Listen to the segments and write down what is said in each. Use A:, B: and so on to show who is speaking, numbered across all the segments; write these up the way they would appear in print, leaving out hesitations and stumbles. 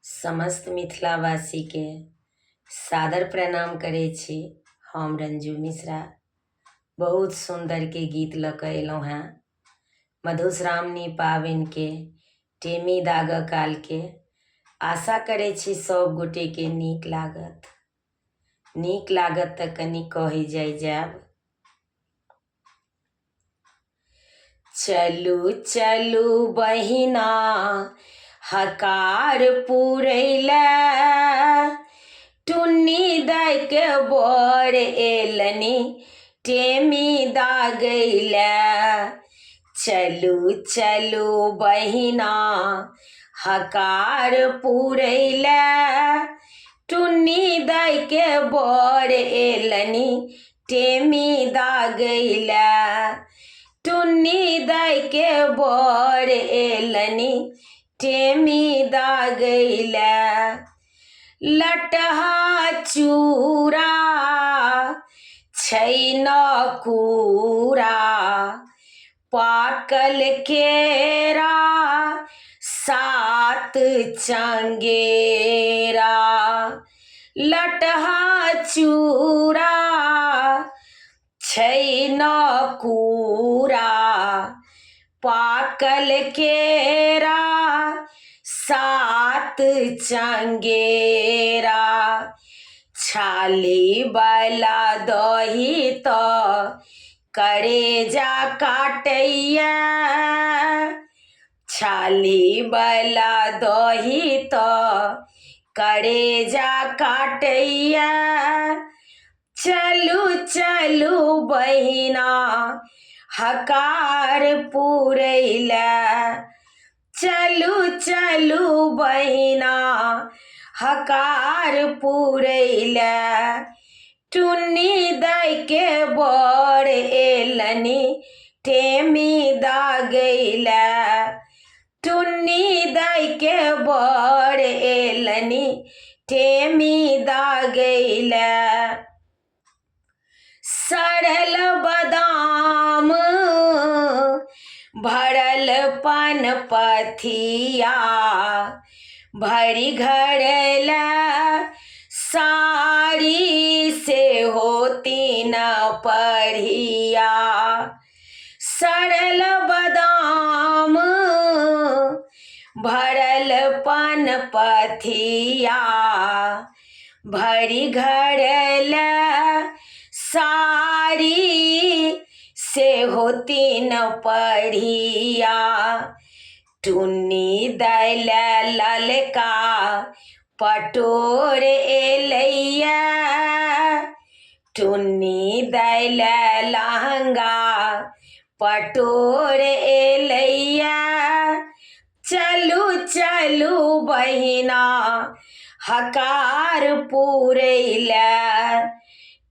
A: समस्त मिथिलावासी के सादर प्रणाम करे छी। हम रंजू मिश्रा बहुत सुंदर के गीत लऽ कऽ अयलहुँ हेँ मधुश्रावणी पाबनि के टेमी दागऽ काल के। आशा करे छी सब गोटे के नीक लागत तऽ कनि कहि जायब। चलू चलू बहिना हकार पुरैले, टुन्नी दाय के बर एलनी टेमी दागैले। चलू चलू बहिना हकार पुरैले, टुन्नी दाय के बर एलनी टेमी दागैले। टुन्नी दाय के बर एलनी टेमी दागैले। लटहा चूड़ा छैन कूड़ा, पाकल केरा सात चंगेरा। लटहा चूड़ा छैन कूड़ा, पाकल केरा सात चंगेरा। छाली वाला दही तो करेजा काटैया, छाली वाला दही तो करेजा काटैया। चलू चलू बहिना हकार पुरैले, चलू चलू बहिना हकार पुरैले। टुन्नी दाय के बर एलनी टेमी दागैले। टुन्नी दाय के बर एलनी टेमी दागैले। सड़ल बादाम भरल पान पथिया, भरी घड़ैला साड़ी से होती न पढ़िया। सड़ल बादाम भरल पान पथिया, भरी घड़ैला साड़ी से होती न पढ़िया। टुन्नी दाय ललका पटोर एलैया, टुन्नी दाय लहंगा पटोर एलैया। चलू चलू बहिना हकार पुरैले,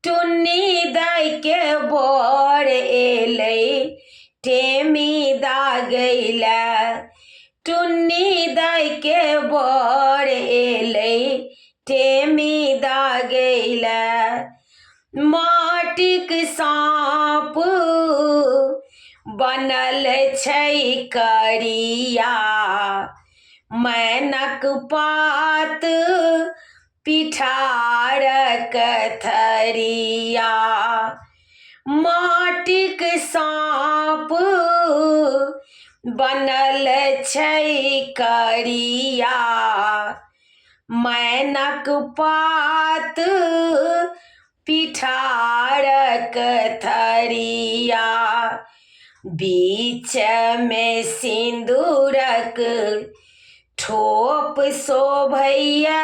A: टुन्नी दाय के बर एलै टेमी दागैले। टुन्नी दाय के बर एलै टेमी दागैले। माटिक साँप बनल छै करिया, मैनक पात पिठारक थरिया। माटिक साँप बनल छै करिया, मैनक पात पिठारक थरिया। बीच में सिंदूरक ठोप शोभैया,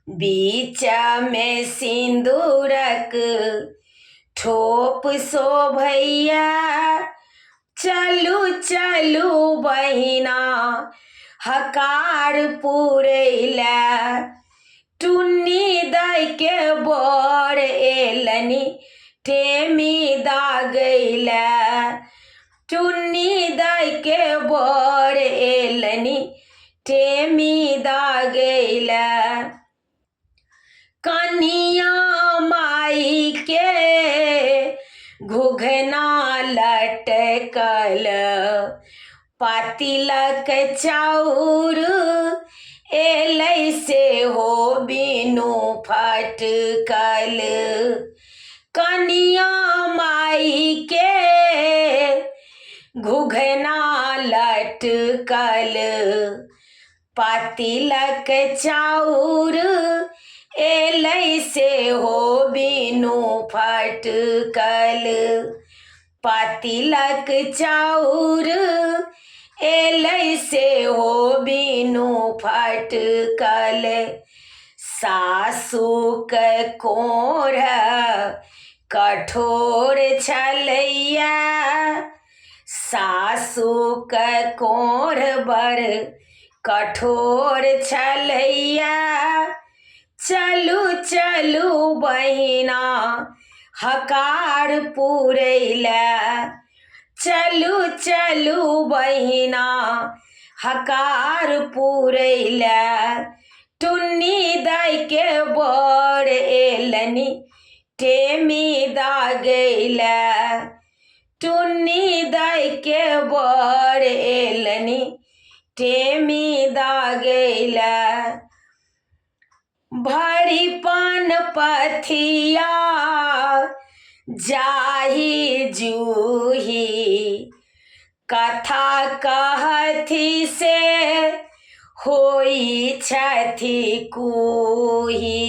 A: बीच में सिंदूरक ठोप शोभैया। चलू चलू बहिना हकार पुरैले, टुन्नी दाय के बर एलनी टेमी दागैले। टुन्नी दाय के बर एलनी टेमी दागैले। कन्हिया माई के घुघना लटकल, पातिलक चाउर एलै से हो बिनु फटकल कनिया माई के घुघना लटकल पातिलक चाउर एलै से हो बिनु फटकल पातिलक चाउर एलै से हो बिनु फटकल सासुक कोढ़ कठोर छलैया सासुक कोढ़ बड़ कठोर छलैया चलू चलू बहिना हकार पुरैला चलू चलू बहिना हकार पुरैला टुन्नी दाइ के बड़ एलनि टेमी दागैला टुन्नी दाइ के बड़ एलनि टेमी दागैला भरी पान पथिया जाही जूही कथा कहथी से होई छथि कूही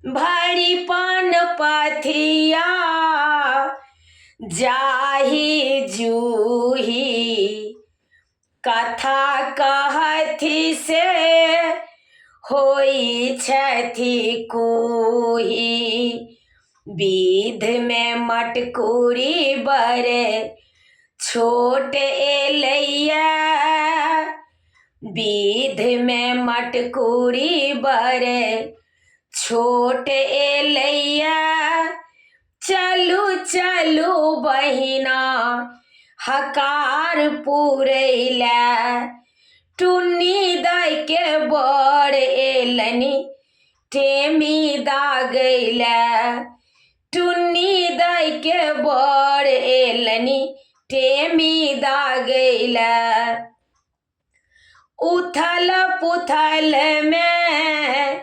A: भरी पान पथिया जाही जूही कथा कहथी से होई छथि कूही विध में मटकुरी बड़े छोट एलैया विध में मटकुरी बड़े छोट एलैया चलू चलू बहिना हकार पुरैला टुन्नी दाइ के बड़ एलनि टेमी दागैला टुन्नी दाइ के बड़ एलनि टेमी दागैला उथल पुथल में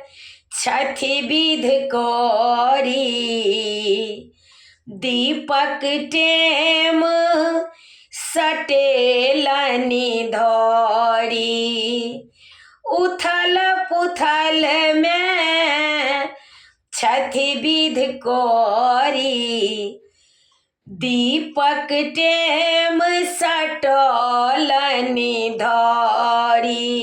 A: छठि विध करी दीपक टेम सटेलनि धरी उथल पुथल में छठि विध करी दीपक टेम सटलनि धरी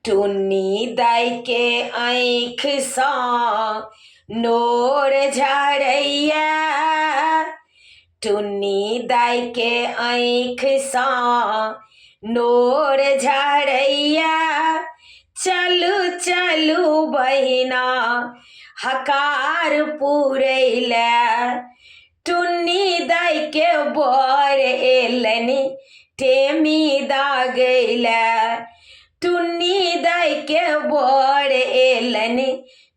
A: टुन्नी दाइ के आँख सँ नोर झरैया टुन्नी दाइ के आँख सँ नोर झरैया चलू चलू बहिना हकार पुरैला टुन्नी दाइ के बड़ एलनि टेमी दागैला टुन्नी दाइ के बड़ एलनि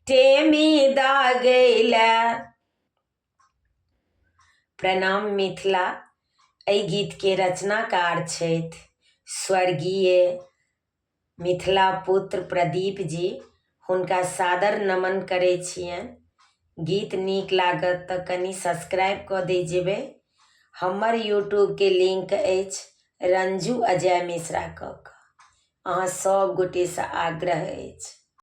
A: टेमी दागैला। प्रणाम मिथिला। एहि गीत के रचनाकार छथि स्वर्गीय मिथिला पुत्र प्रदीप जी। हुनका सादर नमन करै छियनि। गीत नीक लागत तऽ कनि सब्सक्राइब कऽ दै जेबै। हमर यूट्यूब के लिंक अछि रंजू अजय मिश्रा कऽ कऽ। अहाँ सब गोटे से आग्रह अछि